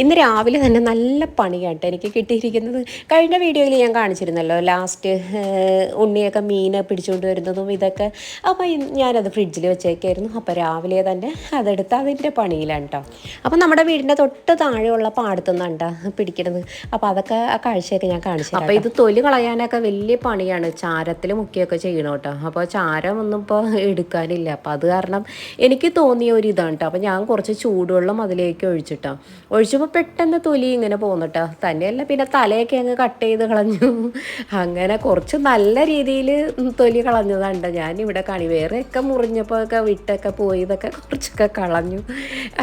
ഇന്ന് രാവിലെ തന്നെ നല്ല പണിയാട്ടോ എനിക്ക് കിട്ടിയിരിക്കുന്നത്. കഴിഞ്ഞ വീഡിയോയിൽ ഞാൻ കാണിച്ചിരുന്നല്ലോ ലാസ്റ്റ് ഉണ്ണിയൊക്കെ മീൻ പിടിച്ചുകൊണ്ട് വരുന്നതും ഇതൊക്കെ. അപ്പോൾ ഞാനത് ഫ്രിഡ്ജിൽ വെച്ചേക്കായിരുന്നു. അപ്പോൾ രാവിലെ തന്നെ അതെടുത്ത് അതിൻ്റെ പണിയിലാണ് കേട്ടോ. അപ്പോൾ നമ്മുടെ വീടിൻ്റെ തൊട്ട് താഴെയുള്ള പാടത്തുനിന്നാണ് കേട്ടോ പിടിക്കുന്നത്. അപ്പോൾ അതൊക്കെ ആ കാഴ്ചയൊക്കെ ഞാൻ കാണിച്ചു. അപ്പോൾ ഇത് തൊലി കളയാനൊക്കെ വലിയ പണിയാണ്, ചാരത്തിൽ മുക്കിയൊക്കെ ചെയ്യണം കേട്ടോ. അപ്പോൾ ചാരം ഒന്നും ഇപ്പോൾ എടുക്കാനില്ല. അപ്പോൾ അത് കാരണം എനിക്ക് തോന്നിയ ഒരു ഇതാണ് കേട്ടോ. അപ്പോൾ ഞാൻ കുറച്ച് ചൂടുവെള്ളം അതിലേക്ക് ഒഴിച്ചപ്പോൾ പെട്ടെന്ന് തൊലി ഇങ്ങനെ പോകുന്നുട്ടോ. തന്നെയല്ല പിന്നെ തലയൊക്കെ അങ്ങ് കട്ട് ചെയ്ത് കളഞ്ഞു. അങ്ങനെ കുറച്ച് നല്ല രീതിയിൽ തൊലി കളഞ്ഞതാണ് ഞാനിവിടെ വേറെയൊക്കെ മുറിഞ്ഞപ്പോൾ ഒക്കെ വിട്ടൊക്കെ പോയി ഇതൊക്കെ കുറച്ചൊക്കെ കളഞ്ഞു.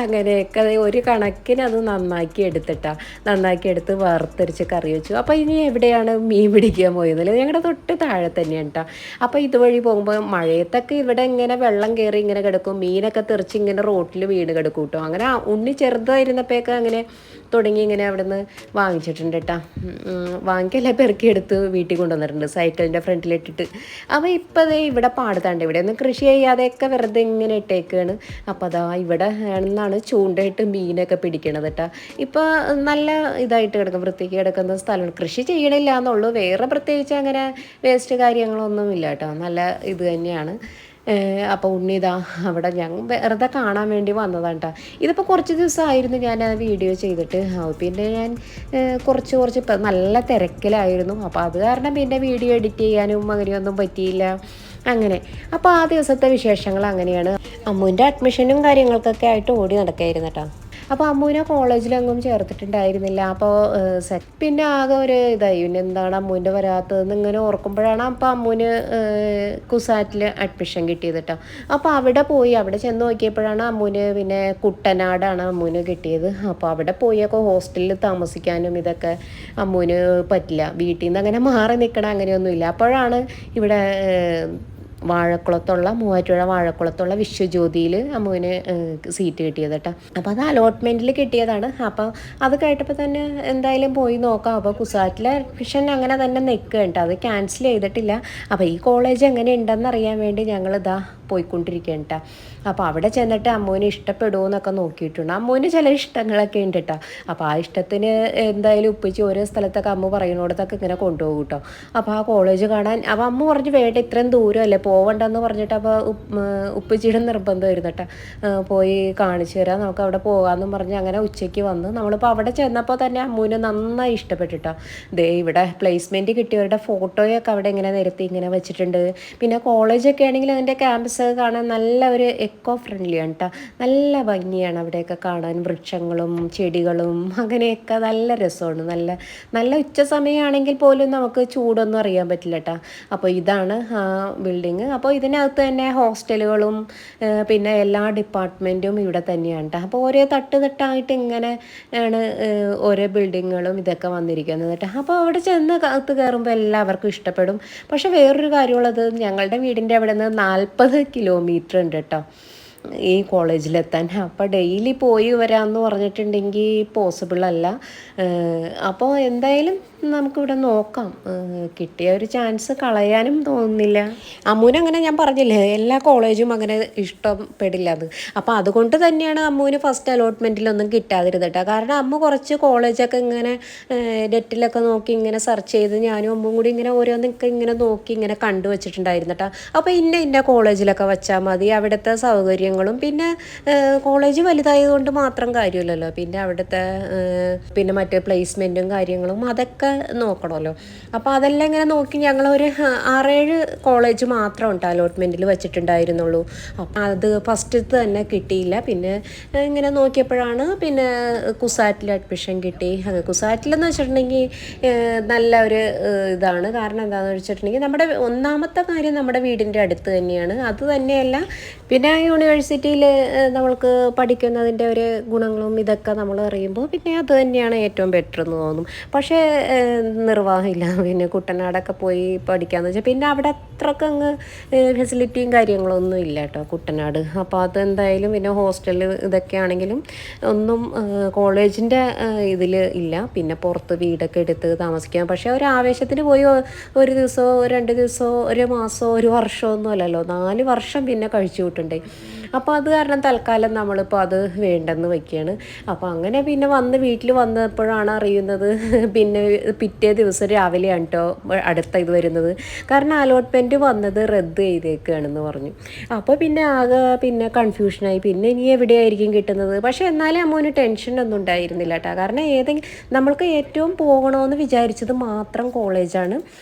അങ്ങനെയൊക്കെ ഒരു കണക്കിന് അത് നന്നാക്കി എടുത്ത് വറുത്തരിച്ച് കറി വെച്ചു. അപ്പോൾ ഇനി എവിടെയാണ് മീൻ പിടിക്കാൻ പോയതല്ലേ? ഞങ്ങളുടെ തൊട്ട് താഴെ തന്നെയാണ് കേട്ടോ. അപ്പോൾ ഇതുവഴി പോകുമ്പോൾ മഴയത്തൊക്കെ ഇവിടെ ഇങ്ങനെ വെള്ളം കയറി ഇങ്ങനെ കിടക്കും, മീനൊക്കെ തെറിച്ച് ഇങ്ങനെ റോട്ടിൽ വീണ് കിടക്കും കേട്ടോ. അങ്ങനെ ഉണ്ണി ചെറുതായിരുന്നപ്പോഴൊക്കെ അങ്ങനെ തുടങ്ങി ഇങ്ങനെ അവിടെ നിന്ന് വാങ്ങിച്ചിട്ടുണ്ട് കേട്ടോ. വാങ്ങിക്കല്ലേ പെറുക്കിയെടുത്ത് വീട്ടിൽ കൊണ്ടുവന്നിട്ടുണ്ട് സൈക്കിളിൻ്റെ ഫ്രണ്ടിലിട്ടിട്ട്. അപ്പോൾ ഇപ്പോൾ അതേ ഇവിടെ പാടത്താണ്ട് ഇവിടെ ഒന്നും കൃഷി ചെയ്യാതെയൊക്കെ വെറുതെ ഇങ്ങനെ ഇട്ടേക്കാണ്. അപ്പോൾ അതാ ഇവിടെ ആണെന്നാണ് ചൂണ്ടയിട്ട് മീനൊക്കെ പിടിക്കണത് കേട്ടോ. ഇപ്പോൾ നല്ല ഇതായിട്ട് കിടക്കും, വൃത്തിക്ക് കിടക്കുന്ന സ്ഥലമാണ്. കൃഷി ചെയ്യണില്ല എന്നുള്ളൂ, വേറെ പ്രത്യേകിച്ച് അങ്ങനെ വേസ്റ്റ് കാര്യങ്ങളൊന്നും ഇല്ല കേട്ടോ. നല്ല ഇത് തന്നെയാണ്. അപ്പോൾ ഉണ്ണി ഇതാ അവിടെ ഞാൻ വെറുതെ കാണാൻ വേണ്ടി വന്നതാണ് കേട്ടോ. ഇതിപ്പോൾ കുറച്ച് ദിവസമായിരുന്നു ഞാൻ ആ വീഡിയോ ചെയ്തിട്ട്. പിന്നെ ഞാൻ കുറച്ച് ഇപ്പം നല്ല തിരക്കിലായിരുന്നു. അപ്പോൾ അത് കാരണം പിന്നെ വീഡിയോ എഡിറ്റ് ചെയ്യാനും അങ്ങനെയൊന്നും പറ്റിയില്ല. അങ്ങനെ അപ്പോൾ ആ ദിവസത്തെ വിശേഷങ്ങൾ അങ്ങനെയാണ്. അമ്മുവിൻ്റെ അഡ്മിഷനും കാര്യങ്ങൾക്കൊക്കെ ആയിട്ട് ഓടി നടക്കായിരുന്നു കേട്ടോ. അപ്പോൾ അമ്മൂനെ കോളേജിലെങ്ങും ചേർത്തിട്ടുണ്ടായിരുന്നില്ല. അപ്പോൾ പിന്നെ ആകെ ഒരു ഇതായി, പിന്നെ എന്താണ് അമ്മൂൻ്റെ വരാത്തതെന്ന് ഇങ്ങനെ ഓർക്കുമ്പോഴാണ് അപ്പോൾ അമ്മൂന് കുസാറ്റിൽ അഡ്മിഷൻ കിട്ടിയത് കേട്ടോ. അപ്പോൾ അവിടെ ചെന്ന് നോക്കിയപ്പോഴാണ് അമ്മൂന് പിന്നെ കുട്ടനാടാണ് അമ്മൂന് കിട്ടിയത്. അപ്പോൾ അവിടെ പോയൊക്കെ ഹോസ്റ്റലിൽ താമസിക്കാനും ഇതൊക്കെ അമ്മൂന് പറ്റില്ല, വീട്ടിൽ നിന്ന് അങ്ങനെ മാറി നിൽക്കണം അങ്ങനെയൊന്നുമില്ല. അപ്പോഴാണ് ഇവിടെ മൂവാറ്റുപുഴ വാഴക്കുളത്തുള്ള വിശ്വജ്യോതിയിൽ അമ്മുവിന് സീറ്റ് കിട്ടിയത് കേട്ടോ. അപ്പോൾ അത് അലോട്ട്മെൻറ്റിൽ കിട്ടിയതാണ്. അപ്പോൾ അത് കേട്ടപ്പോൾ തന്നെ എന്തായാലും പോയി നോക്കാം. അപ്പോൾ കുസാറ്റിലെ അഡ്മിഷൻ അങ്ങനെ തന്നെ നിൽക്കുക കേട്ടോ, അത് ക്യാൻസൽ ചെയ്തിട്ടില്ല. അപ്പോൾ ഈ കോളേജ് എങ്ങനെ ഉണ്ടെന്ന് അറിയാൻ വേണ്ടി ഞങ്ങളിതാ പോയിക്കൊണ്ടിരിക്കുകയാണ് കേട്ടോ. അപ്പോൾ അവിടെ ചെന്നിട്ട് അമ്മുവിന് ഇഷ്ടപ്പെടുമോ എന്നൊക്കെ നോക്കിയിട്ടുണ്ട്. അമ്മുവിന് ചില ഇഷ്ടങ്ങളൊക്കെ ഉണ്ട് കേട്ടോ. അപ്പോൾ ആ ഇഷ്ടത്തിന് എന്തായാലും ഉപ്പിച്ച് ഓരോ സ്ഥലത്തൊക്കെ അമ്മ പറയുന്നിടത്തൊക്കെ ഇങ്ങനെ കൊണ്ടുപോകും കേട്ടോ. അപ്പോൾ ആ കോളേജ് കാണാൻ അപ്പോൾ അമ്മ പറഞ്ഞു വേണ്ട, ഇത്രയും ദൂരമല്ലേ പോവണ്ടെന്ന് പറഞ്ഞിട്ട്. അപ്പോൾ ഉപ്പച്ചിയുടെ നിർബന്ധമായിരുന്നു കേട്ടോ, പോയി കാണിച്ചു തരാം നമുക്ക് അവിടെ പോകാമെന്നും പറഞ്ഞ് അങ്ങനെ ഉച്ചയ്ക്ക് വന്ന് നമ്മളിപ്പോൾ അവിടെ ചെന്നപ്പോൾ തന്നെ അമ്മുവിന് നന്നായി ഇഷ്ടപ്പെട്ടിട്ടോ. ദേ ഇവിടെ പ്ലേസ്മെൻറ്റ് കിട്ടിയവരുടെ ഫോട്ടോയൊക്കെ അവിടെ ഇങ്ങനെ നിരത്തി ഇങ്ങനെ വെച്ചിട്ടുണ്ട്. പിന്നെ കോളേജൊക്കെ ആണെങ്കിൽ അതിൻ്റെ ക്യാമ്പസ് കാണാൻ നല്ല ഒരു എക്കോ ഫ്രണ്ട്ലിയാണ് കേട്ടോ. നല്ല ഭംഗിയാണ് അവിടെയൊക്കെ കാണാൻ, വൃക്ഷങ്ങളും ചെടികളും അങ്ങനെയൊക്കെ നല്ല രസമാണ്. നല്ല ഉച്ച സമയമാണെങ്കിൽ പോലും നമുക്ക് ചൂടൊന്നും അറിയാൻ പറ്റില്ല കേട്ടോ. അപ്പോൾ ഇതാണ് ആ ബിൽഡിങ്. അപ്പോൾ ഇതിനകത്ത് തന്നെ ഹോസ്റ്റലുകളും പിന്നെ എല്ലാ ഡിപ്പാർട്ട്മെൻറ്റും ഇവിടെ തന്നെയാണ് കേട്ടോ. അപ്പോൾ ഓരോ തട്ടായിട്ട് ഇങ്ങനെ ആണ് ഓരോ ബിൽഡിങ്ങുകളും ഇതൊക്കെ വന്നിരിക്കുന്നത് കേട്ടോ. അപ്പോൾ അവിടെ ചെന്ന് അകത്ത് കയറുമ്പോൾ എല്ലാവർക്കും ഇഷ്ടപ്പെടും. പക്ഷേ വേറൊരു കാര്യമുള്ളത്, ഞങ്ങളുടെ വീടിൻ്റെ അവിടെ നിന്ന് 40 കിലോമീറ്റർ ഉണ്ട് കേട്ടോ ഈ കോളേജിലെത്താൻ. അപ്പോൾ ഡെയിലി പോയി വരാമെന്ന് പറഞ്ഞിട്ടുണ്ടെങ്കിൽ പോസിബിൾ അല്ല. അപ്പോൾ എന്തായാലും നമുക്കിവിടെ നോക്കാം, കിട്ടിയ ഒരു ചാൻസ് കളയാനും തോന്നുന്നില്ല. അമ്മൂനങ്ങനെ ഞാൻ പറഞ്ഞില്ലേ എല്ലാ കോളേജും അങ്ങനെ ഇഷ്ടപ്പെടില്ല അത്. അപ്പോൾ അതുകൊണ്ട് തന്നെയാണ് അമ്മൂന് ഫസ്റ്റ് അലോട്ട്മെൻറ്റിലൊന്നും കിട്ടാതിരുന്നത് കേട്ടോ. കാരണം അമ്മ കുറച്ച് കോളേജൊക്കെ ഇങ്ങനെ നെറ്റിലൊക്കെ നോക്കി ഇങ്ങനെ സെർച്ച് ചെയ്ത് ഞാനും അമ്മും കൂടി ഇങ്ങനെ ഓരോന്നൊക്കെ ഇങ്ങനെ നോക്കി ഇങ്ങനെ കണ്ടുവച്ചിട്ടുണ്ടായിരുന്നു കേട്ടോ. അപ്പോൾ ഇന്ന കോളേജിലൊക്കെ വെച്ചാൽ മതി, അവിടുത്തെ സൗകര്യങ്ങളും പിന്നെ കോളേജ് വലുതായതുകൊണ്ട് മാത്രം കാര്യമില്ലല്ലോ, പിന്നെ അവിടുത്തെ പിന്നെ മറ്റേ പ്ലേസ്മെൻറ്റും കാര്യങ്ങളും അതൊക്കെ നോക്കണമല്ലോ. അപ്പോൾ അതെല്ലാം ഇങ്ങനെ നോക്കി ഞങ്ങളൊരു 6-7 കോളേജ് മാത്രം ഉണ്ട് അലോട്ട്മെൻറ്റിൽ വെച്ചിട്ടുണ്ടായിരുന്നുള്ളൂ. അപ്പോൾ അത് ഫസ്റ്റത്തെ തന്നെ കിട്ടിയില്ല. പിന്നെ ഇങ്ങനെ നോക്കിയപ്പോഴാണ് പിന്നെ കുസാറ്റിൽ അഡ്മിഷൻ കിട്ടി. കുസാറ്റിലെന്ന് വെച്ചിട്ടുണ്ടെങ്കിൽ നല്ല ഒരു ഇതാണ്. കാരണം എന്താണെന്ന് വെച്ചിട്ടുണ്ടെങ്കിൽ നമ്മുടെ ഒന്നാമത്തെ കാര്യം നമ്മുടെ വീടിൻ്റെ അടുത്ത് തന്നെയാണ്. അത് തന്നെയല്ല പിന്നെ യൂണിവേഴ്സിറ്റിയിൽ നമ്മൾക്ക് പഠിക്കുന്നതിൻ്റെ ഒരു ഗുണങ്ങളും ഇതൊക്കെ നമ്മൾ അറിയുമ്പോൾ പിന്നെ അത് തന്നെയാണ് ഏറ്റവും ബെറ്റർ എന്ന് തോന്നും. പക്ഷേ നിർവാഹമില്ല, പിന്നെ കുട്ടനാടൊക്കെ പോയി പഠിക്കാമെന്ന് വെച്ചാൽ പിന്നെ അവിടെ അത്രയ്ക്ക് അങ്ങ് ഫെസിലിറ്റിയും കാര്യങ്ങളൊന്നും ഇല്ല കേട്ടോ കുട്ടനാട്. അപ്പോൾ അതെന്തായാലും പിന്നെ ഹോസ്റ്റൽ ഇതൊക്കെ ആണെങ്കിലും ഒന്നും കോളേജിൻ്റെ ഇതിൽ ഇല്ല. പിന്നെ പുറത്ത് വീടൊക്കെ എടുത്ത് താമസിക്കാം. പക്ഷേ ഒരു ആവേശത്തിന് പോയി ഒരു ദിവസമോ 2 ദിവസമോ 1 മാസമോ 1 വർഷമോ ഒന്നും അല്ലല്ലോ, 4 വർഷം പിന്നെ കഴിച്ചു കൂട്ടുണ്ടേ. അപ്പോൾ അത് കാരണം തൽക്കാലം നമ്മളിപ്പോൾ അത് വേണ്ടെന്ന് വയ്ക്കുകയാണ്. അപ്പോൾ അങ്ങനെ പിന്നെ വീട്ടിൽ വന്നപ്പോഴാണ് അറിയുന്നത്, പിന്നെ പിറ്റേ ദിവസം രാവിലെയാണ് കേട്ടോ അടുത്ത ഇത് വരുന്നത്. കാരണം അലോട്ട്മെൻറ്റ് വന്നത് റദ്ദ് ചെയ്തേക്കുകയാണെന്ന് പറഞ്ഞു. അപ്പോൾ പിന്നെ ആകെ പിന്നെ കൺഫ്യൂഷനായി, പിന്നെ ഇനി എവിടെയായിരിക്കും കിട്ടുന്നത്. പക്ഷേ എന്നാലും അമ്മൂന് ടെൻഷനൊന്നും ഉണ്ടായിരുന്നില്ല കേട്ടോ. കാരണം നമ്മൾക്ക് ഏറ്റവും പോകണമെന്ന് വിചാരിച്ചത് മാത്രം കോളേജാണ്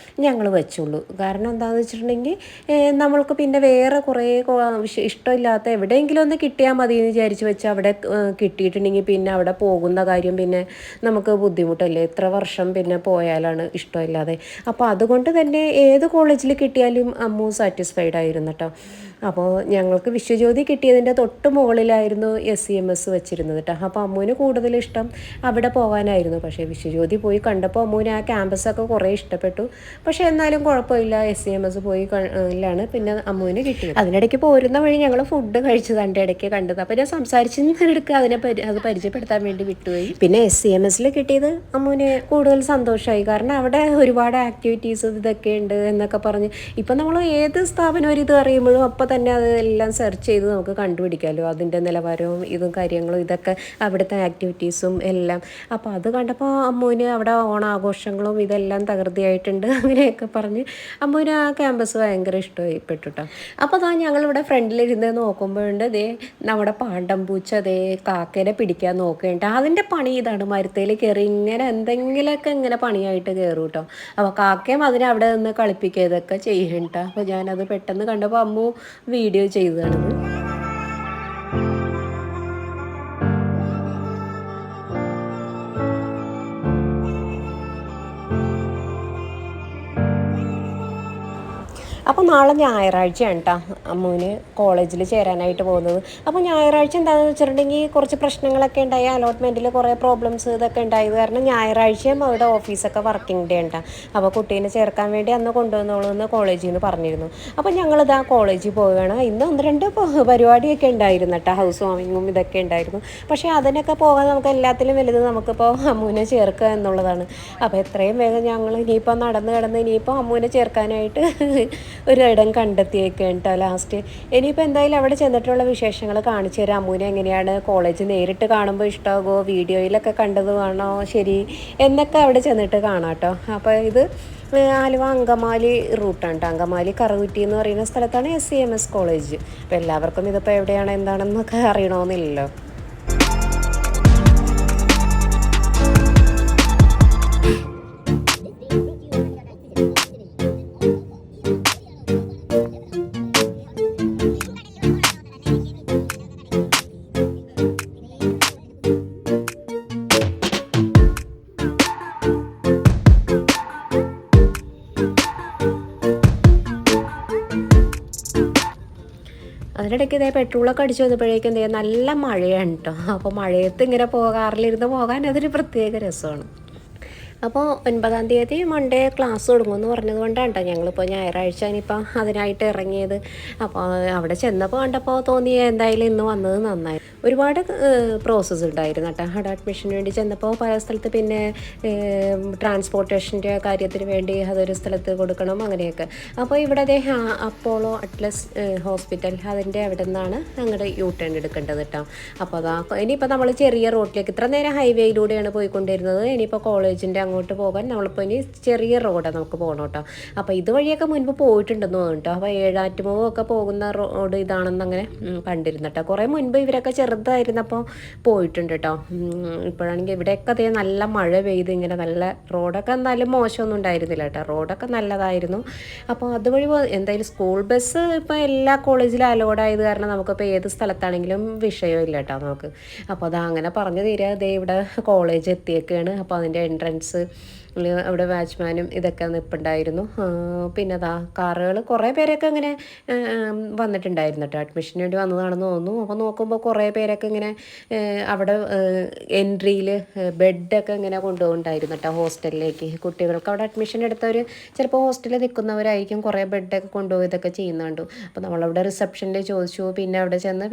ഞങ്ങൾ വെച്ചുള്ളൂ. കാരണം എന്താണെന്ന് വെച്ചിട്ടുണ്ടെങ്കിൽ നമ്മൾക്ക് പിന്നെ വേറെ കുറേ ഇഷ്ടമില്ലാത്ത എവിടെയെങ്കിലും ഒന്ന് കിട്ടിയാൽ മതി എന്ന് വിചാരിച്ച് വെച്ച് അവിടെ കിട്ടിയിട്ടുണ്ടെങ്കിൽ പിന്നെ അവിടെ പോകുന്ന കാര്യം പിന്നെ നമുക്ക് ബുദ്ധിമുട്ടല്ലേ, എത്ര വർഷം പിന്നെ പോയാലാണ് ഇഷ്ടമില്ലാതെ. അപ്പോൾ അതുകൊണ്ട് തന്നെ ഏത് കോളേജിൽ കിട്ടിയാലും അമ്മു സാറ്റിസ്ഫൈഡ് ആയിരുന്നു കേട്ടോ. അപ്പോൾ ഞങ്ങൾക്ക് വിശ്വജ്യോതി കിട്ടിയതിൻ്റെ തൊട്ട് മുകളിലായിരുന്നു SEMS വെച്ചിരുന്നത് കേട്ടോ. അപ്പോൾ അമ്മുവിന് കൂടുതൽ ഇഷ്ടം അവിടെ പോകാനായിരുന്നു. പക്ഷേ വിശ്വജ്യോതി പോയി കണ്ടപ്പോൾ അമ്മുവിന് ആ ക്യാമ്പസൊക്കെ കുറേ ഇഷ്ടപ്പെട്ടു. പക്ഷേ എന്നാലും കുഴപ്പമില്ല, SEMS പോയി ലാണ് പിന്നെ അമ്മുവിന് കിട്ടിയത്. അതിനിടയ്ക്ക് പോരുന്ന വഴി ഞങ്ങൾ ഫുഡ് കഴിച്ചത് എൻ്റെ ഇടയ്ക്ക് കണ്ടത്. അപ്പോൾ ഞാൻ സംസാരിച്ചെടുക്കുക അത് പരിചയപ്പെടുത്താൻ വേണ്ടി വിട്ടുപോയി. പിന്നെ SEMSൽ കിട്ടിയത് അമ്മുവിന് കൂടുതൽ സന്തോഷമായി. കാരണം അവിടെ ഒരുപാട് ആക്ടിവിറ്റീസ് ഇതൊക്കെ ഉണ്ട് എന്നൊക്കെ പറഞ്ഞ് ഇപ്പം നമ്മൾ ഏത് സ്ഥാപനം ഒരു ഇത് അറിയുമ്പോഴും അപ്പം തന്നെ അതെല്ലാം സെർച്ച് ചെയ്ത് നമുക്ക് കണ്ടുപിടിക്കാമല്ലോ, അതിൻ്റെ നിലവാരവും ഇതും കാര്യങ്ങളും ഇതൊക്കെ അവിടുത്തെ ആക്ടിവിറ്റീസും എല്ലാം. അപ്പോൾ അത് കണ്ടപ്പോൾ അമ്മുവിന് അവിടെ ഓണാഘോഷങ്ങളും ഇതെല്ലാം തകൃതിയായിട്ടുണ്ട് അങ്ങനെയൊക്കെ പറഞ്ഞ് അമ്മുവിന് ആ ക്യാമ്പസ് ഭയങ്കര ഇഷ്ടപ്പെട്ടു കേട്ടോ. അപ്പോൾ ഞങ്ങളിവിടെ ഫ്രണ്ടിലിരുന്ന് നോക്കുമ്പോഴുണ്ട് ദേ നമ്മുടെ പാണ്ടം പൂച്ച അതേ കാക്കേനെ പിടിക്കാൻ നോക്കേണ്ട. അതിൻ്റെ പണി ഇതാണ്, മരത്തേൽ കയറി ഇങ്ങനെ എന്തെങ്കിലുമൊക്കെ ഇങ്ങനെ പണിയായിട്ട് കയറും കേട്ടോ. അപ്പോൾ കാക്കയും അതിനെ അവിടെ നിന്ന് കളിപ്പിക്കുക ഇതൊക്കെ ചെയ്യും കേട്ടോ. അപ്പോൾ ഞാനത് പെട്ടെന്ന് കണ്ടപ്പോൾ അമ്മു വീഡിയോ ചെയ്തതാണത്. അപ്പോൾ നാളെ ഞായറാഴ്ചയാണ് കേട്ടോ അമ്മുവിന് കോളേജിൽ ചേരാനായിട്ട് പോകുന്നത്. അപ്പോൾ ഞായറാഴ്ച എന്താണെന്ന് വെച്ചിട്ടുണ്ടെങ്കിൽ കുറച്ച് പ്രശ്നങ്ങളൊക്കെ ഉണ്ടായി, അലോട്ട്മെൻറ്റിൽ കുറേ പ്രോബ്ലംസ് ഇതൊക്കെ ഉണ്ടായത് കാരണം ഞായറാഴ്ചയും അവിടെ ഓഫീസൊക്കെ വർക്കിംഗ് ഡേ ഉണ്ടാകും. അപ്പോൾ കുട്ടീനെ ചേർക്കാൻ വേണ്ടി അന്ന് കൊണ്ടുവന്നോളൂ എന്ന് കോളേജിൽ നിന്ന് പറഞ്ഞിരുന്നു. അപ്പോൾ ഞങ്ങളിതാ കോളേജിൽ പോവുകയാണ്. ഇന്ന് 1-2 പരിപാടിയൊക്കെ ഉണ്ടായിരുന്നു കേട്ടോ, ഹൗസ് വാമിങ്ങും ഇതൊക്കെ ഉണ്ടായിരുന്നു. പക്ഷേ അതിനൊക്കെ പോകാൻ നമുക്ക് എല്ലാത്തിലും വലുത് നമുക്കിപ്പോൾ അമ്മുവിനെ ചേർക്കുക എന്നുള്ളതാണ്. അപ്പോൾ എത്രയും വേഗം ഞങ്ങൾ ഇനിയിപ്പോൾ നടന്ന് കിടന്ന് ഇനിയിപ്പോൾ അമ്മുവിനെ ചേർക്കാനായിട്ട് ഒരിടം കണ്ടെത്തിയേക്ക് കേട്ടോ ലാസ്റ്റ്. ഇനിയിപ്പോൾ എന്തായാലും അവിടെ ചെന്നിട്ടുള്ള വിശേഷങ്ങൾ കാണിച്ചു തരാം. അമ്മൂനെ എങ്ങനെയാണ് കോളേജ് നേരിട്ട് കാണുമ്പോൾ ഇഷ്ടമാകുമോ, വീഡിയോയിലൊക്കെ കണ്ടതുമാണോ ശരി എന്നൊക്കെ അവിടെ ചെന്നിട്ട് കാണാം കേട്ടോ. അപ്പോൾ ഇത് ആലുവ അങ്കമാലി റൂട്ടാണ് കേട്ടോ. അങ്കമാലി കറുകുറ്റി എന്ന് പറയുന്ന സ്ഥലത്താണ് SEMS കോളേജ്. അപ്പോൾ എല്ലാവർക്കും ഇതിപ്പോൾ എവിടെയാണ് എന്താണെന്നൊക്കെ അറിയണമെന്നില്ലല്ലോ. അതിനിടയ്ക്ക് ഇതേ പെട്രോളൊക്കെ അടിച്ചു വന്നപ്പോഴേക്കും എന്തേ നല്ല മഴയാണ് കേട്ടോ. അപ്പോൾ മഴയത്ത് ഇങ്ങനെ പോകാൻ അതൊരു പ്രത്യേക രസമാണ്. അപ്പോൾ 9-ാം തീയതി മൺഡേ ക്ലാസ് തുടങ്ങുമെന്ന് പറഞ്ഞത് കൊണ്ടാണ് കേട്ടോ ഞങ്ങളിപ്പോൾ ഞായറാഴ്ച ഇനിയിപ്പോൾ അതിനായിട്ട് ഇറങ്ങിയത്. അപ്പോൾ അവിടെ ചെന്നപ്പോൾ കണ്ടപ്പോൾ തോന്നി എന്തായാലും ഇന്ന് വന്നത് നന്നായി. ഒരുപാട് പ്രോസസ്സ് ഉണ്ടായിരുന്നു കേട്ടോ. അവിടെ അഡ്മിഷന് വേണ്ടി ചെന്നപ്പോൾ പല സ്ഥലത്ത് പിന്നെ ട്രാൻസ്പോർട്ടേഷൻ്റെ കാര്യത്തിന് വേണ്ടി അതൊരു സ്ഥലത്ത് കൊടുക്കണം അങ്ങനെയൊക്കെ. അപ്പോൾ ഇവിടെ അപ്പോളോ അറ്റ്ലസ് ഹോസ്പിറ്റൽ അതിൻ്റെ അവിടെ നിന്നാണ് അങ്ങോട്ട് U-ടേൺ എടുക്കേണ്ടത് കേട്ടോ. അപ്പോൾ ഇനിയിപ്പോൾ നമ്മൾ ചെറിയ റോഡിലേക്ക് ഇത്ര നേരം ഹൈവേയിലൂടെയാണ് പോയിക്കൊണ്ടിരുന്നത്. ഇനിയിപ്പോൾ കോളേജിൻ്റെ അങ്ങോട്ട് പോകാൻ നമ്മളിപ്പോൾ ഇനി ചെറിയ റോഡാണ് നമുക്ക് പോകണം കേട്ടോ. അപ്പോൾ ഇതുവഴിയൊക്കെ മുൻപ് പോയിട്ടുണ്ടെന്ന് തോന്നുന്നു കേട്ടോ. അപ്പോൾ ഏഴാറ്റുമുഖം ഒക്കെ പോകുന്ന റോഡ് ഇതാണെന്ന് അങ്ങനെ കണ്ടിരുന്നു കേട്ടോ. കുറേ മുൻപ് ഇവരൊക്കെ ചെറുതായിരുന്നപ്പോൾ പോയിട്ടുണ്ട് കേട്ടോ. ഇപ്പോഴാണെങ്കിൽ ഇവിടെയൊക്കെ അതേ നല്ല മഴ പെയ്ത് ഇങ്ങനെ നല്ല റോഡൊക്കെ എന്നാലും മോശമൊന്നും ഉണ്ടായിരുന്നില്ല കേട്ടോ. റോഡൊക്കെ നല്ലതായിരുന്നു. അപ്പോൾ അതുവഴി എന്തായാലും സ്കൂൾ ബസ് ഇപ്പോൾ എല്ലാ കോളേജിലും അലോഡായത് കാരണം നമുക്കിപ്പോൾ ഏത് സ്ഥലത്താണെങ്കിലും വിഷയമില്ല കേട്ടോ നമുക്ക്. അപ്പോൾ അങ്ങനെ പറഞ്ഞു തീരാ ദേ ഇവിടെ കോളേജ് എത്തിയേക്കാണ്. അപ്പോൾ അതിൻ്റെ എൻട്രൻസ് അവിടെ വാച്ച്മാനും ഇതൊക്കെ നിൽപ്പുണ്ടായിരുന്നു. പിന്നെ കാറുകൾ കുറേ പേരൊക്കെ ഇങ്ങനെ വന്നിട്ടുണ്ടായിരുന്നു കേട്ടോ. അഡ്മിഷന് വേണ്ടി വന്നതാണെന്ന് തോന്നുന്നു. അപ്പോൾ നോക്കുമ്പോൾ കുറേ പേരൊക്കെ ഇങ്ങനെ അവിടെ എൻട്രിയിൽ ബെഡൊക്കെ ഇങ്ങനെ കൊണ്ടുപോകുന്നുണ്ടായിരുന്നു കേട്ടോ ഹോസ്റ്റലിലേക്ക്. കുട്ടികൾക്ക് അവിടെ അഡ്മിഷൻ എടുത്തവർ ചിലപ്പോൾ ഹോസ്റ്റലിൽ നിൽക്കുന്നവരായിരിക്കും കുറേ ബെഡൊക്കെ കൊണ്ടുപോയി ഇതൊക്കെ ചെയ്യുന്നുണ്ട്. അപ്പോൾ നമ്മളവിടെ റിസപ്ഷനിൽ ചോദിച്ചു. പിന്നെ അവിടെ ചെന്ന്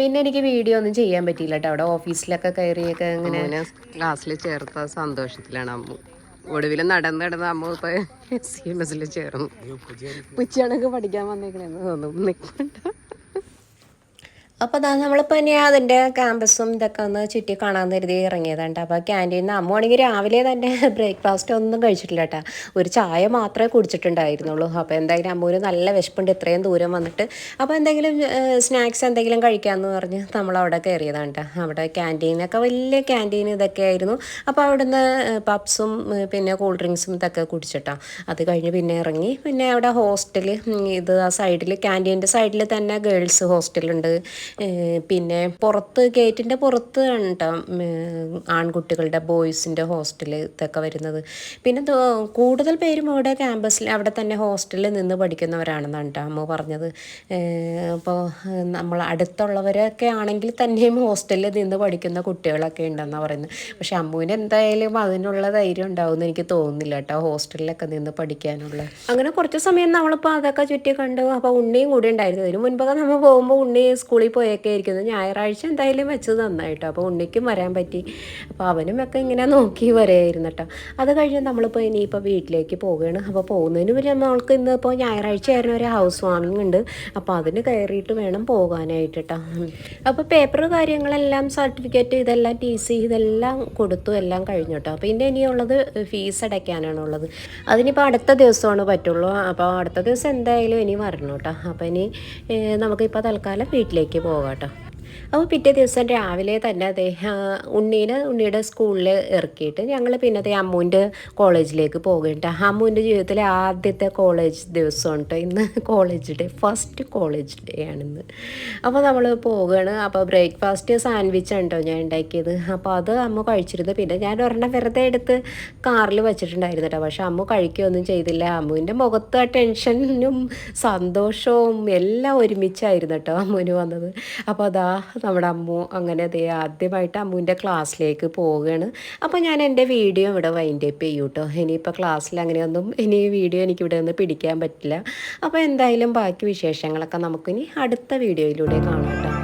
പിന്നെ എനിക്ക് വീഡിയോ ഒന്നും ചെയ്യാൻ പറ്റിയില്ല കേട്ടോ. അവിടെ ഓഫീസിലൊക്കെ കയറിയൊക്കെ ഇങ്ങനെ ക്ലാസ്സിൽ ചേർത്ത സന്തോഷത്തിലാണ് അമ്മു. ഒടുവിൽ നടന്ന് അമ്മ ഇപ്പോൾ SEMSൽ ചേർന്നു. ഉച്ചയാണൊക്കെ പഠിക്കാൻ വന്നേക്കണേന്ന് തോന്നുന്നു. നിൽക്കണ്ട അപ്പോൾ അതാ നമ്മളിപ്പോൾ ഇനി അതിൻ്റെ ക്യാമ്പസും ഇതൊക്കെ ഒന്ന് ചുറ്റി കാണാൻ കരുതി ഇറങ്ങിയതാണ്. അപ്പോൾ ക്യാൻറ്റീനിൽ നിന്ന് അമ്മയാണെങ്കിൽ രാവിലെ തന്നെ ബ്രേക്ക്ഫാസ്റ്റ് ഒന്നും കഴിച്ചിട്ടില്ല കേട്ടോ. ഒരു ചായ മാത്രമേ കുടിച്ചിട്ടുണ്ടായിരുന്നുള്ളൂ. അപ്പോൾ എന്തായാലും അമ്മൂന് നല്ല വിശപ്പുണ്ട് ഇത്രയും ദൂരം വന്നിട്ട്. അപ്പോൾ എന്തെങ്കിലും സ്നാക്സ് എന്തെങ്കിലും കഴിക്കാമെന്ന് പറഞ്ഞ് നമ്മളവിടെ കയറിയതാണ് കേട്ടോ. അവിടെ ക്യാൻറ്റീനൊക്കെ വലിയ ക്യാൻറ്റീൻ ഇതൊക്കെ ആയിരുന്നു. അപ്പോൾ അവിടുന്ന് പപ്സും പിന്നെ കൂൾ ഡ്രിങ്ക്സും ഇതൊക്കെ കുടിച്ചിട്ടാ. അത് കഴിഞ്ഞ് പിന്നെ ഇറങ്ങി. പിന്നെ അവിടെ ഹോസ്റ്റൽ ഇത് ആ സൈഡിൽ ക്യാൻറ്റീൻ്റെ സൈഡിൽ തന്നെ ഗേൾസ് ഹോസ്റ്റലുണ്ട്. പിന്നെ പുറത്ത് ഗേറ്റിൻ്റെ പുറത്ത് കേട്ടോ ആൺകുട്ടികളുടെ ബോയ്സിൻ്റെ ഹോസ്റ്റൽ ഇതൊക്കെ വരുന്നത്. പിന്നെ കൂടുതൽ പേരും ഇവിടെ ക്യാമ്പസിൽ അവിടെ തന്നെ ഹോസ്റ്റലിൽ നിന്ന് പഠിക്കുന്നവരാണെന്നാണ് കേട്ടോ അമ്മ പറഞ്ഞത്. അപ്പോൾ നമ്മൾ അടുത്തുള്ളവരൊക്കെ ആണെങ്കിൽ തന്നെയും ഹോസ്റ്റലിൽ നിന്ന് പഠിക്കുന്ന കുട്ടികളൊക്കെ ഉണ്ടെന്നാണ് പറയുന്നത്. പക്ഷെ അമ്മുവിന് എന്തായാലും അതിനുള്ള ധൈര്യം ഉണ്ടാവുമെന്ന് എനിക്ക് തോന്നുന്നില്ല കേട്ടോ, ഹോസ്റ്റലിലൊക്കെ നിന്ന് പഠിക്കാനുള്ള. അങ്ങനെ കുറച്ച് സമയം നമ്മളിപ്പോൾ അതൊക്കെ ചുറ്റി കണ്ടു. അപ്പോൾ ഉണ്ണിയും കൂടി ഉണ്ടായിരുന്നു. ഇതിന് മുൻപൊക്കെ നമ്മൾ പോകുമ്പോൾ ഉണ്ണി സ്കൂളിൽ പോയൊക്കെ ഇരിക്കുന്നത്. ഞായറാഴ്ച എന്തായാലും വെച്ചത് നന്നായിട്ടോ. അപ്പോൾ ഉണ്ണിക്കും വരാൻ പറ്റി. അപ്പോൾ അവനും ഒക്കെ ഇങ്ങനെ നോക്കി വരെയായിരുന്നു കേട്ടോ. അത് കഴിഞ്ഞ് നമ്മളിപ്പോൾ ഇനിയിപ്പോൾ വീട്ടിലേക്ക് പോവുകയാണ്. അപ്പോൾ പോകുന്നതിന് മുന്നേ നമ്മൾക്ക് ഇന്ന് ഇപ്പോൾ ഞായറാഴ്ച ആയിരുന്നു ഒരു ഹൗസ് വാമിംഗ് ഉണ്ട്. അപ്പോൾ അതിന് കയറിയിട്ട് വേണം പോകാനായിട്ട് കേട്ടോ. അപ്പോൾ പേപ്പർ കാര്യങ്ങളെല്ലാം സർട്ടിഫിക്കറ്റ് ഇതെല്ലാം TC ഇതെല്ലാം കൊടുത്തു, എല്ലാം കഴിഞ്ഞു കേട്ടോ. അപ്പോൾ ഇതിൻ്റെ ഇനിയുള്ളത് ഫീസ് അടയ്ക്കാനാണുള്ളത്. അതിനിപ്പോൾ അടുത്ത ദിവസമാണ് പറ്റുള്ളൂ. അപ്പോൾ അടുത്ത ദിവസം എന്തായാലും ഇനി വരണം കേട്ടോ. അപ്പോൾ ഇനി നമുക്കിപ്പോൾ തൽക്കാലം വീട്ടിലേക്ക് പോകാം കേട്ടോ. അപ്പോൾ പിറ്റേ ദിവസം രാവിലെ തന്നെ ഉണ്ണിയുടെ സ്കൂളിൽ ഇറക്കിയിട്ട് ഞങ്ങൾ പിന്നെ അമ്മൂൻ്റെ കോളേജിലേക്ക് പോകേണ്ട. അമ്മൂൻ്റെ ജീവിതത്തിലെ ആദ്യത്തെ കോളേജ് ദിവസമാണ് കേട്ടോ ഇന്ന്. College day, first college day ആണിന്ന്. അപ്പോൾ നമ്മൾ പോവുകയാണ്. അപ്പോൾ ബ്രേക്ക്ഫാസ്റ്റ് സാൻഡ്വിച്ചാണ് കേട്ടോ ഞാൻ ഉണ്ടാക്കിയത്. അപ്പോൾ അത് അമ്മ കഴിച്ചിരുന്നു. പിന്നെ ഞാൻ ഒരെണ്ണം വെറുതെ എടുത്ത് കാറിൽ വെച്ചിട്ടുണ്ടായിരുന്നു കേട്ടോ. പക്ഷെ അമ്മ കഴിക്കുകയൊന്നും ചെയ്തില്ല. അമ്മുവിൻ്റെ മുഖത്ത് ആ ടെൻഷനും സന്തോഷവും എല്ലാം ഒരുമിച്ചായിരുന്നു കേട്ടോ അമ്മുവിന് വന്നത്. അപ്പോൾ അതാ നമ്മുടെ അമ്മു അങ്ങനെ ആദ്യമായിട്ട് അമ്മുവിൻ്റെ ക്ലാസ്സിലേക്ക് പോവുകയാണ്. അപ്പോൾ ഞാൻ എൻ്റെ വീഡിയോ ഇവിടെ വൈൻഡ് അപ്പ് ചെയ്യും കേട്ടോ. ഇനിയിപ്പോൾ ക്ലാസ്സിൽ അങ്ങനെയൊന്നും ഇനി വീഡിയോ എനിക്കിവിടെ നിന്ന് പിടിക്കാൻ പറ്റില്ല. അപ്പോൾ എന്തായാലും ബാക്കി വിശേഷങ്ങളൊക്കെ നമുക്കിനി അടുത്ത വീഡിയോയിലൂടെ കാണാം കേട്ടോ.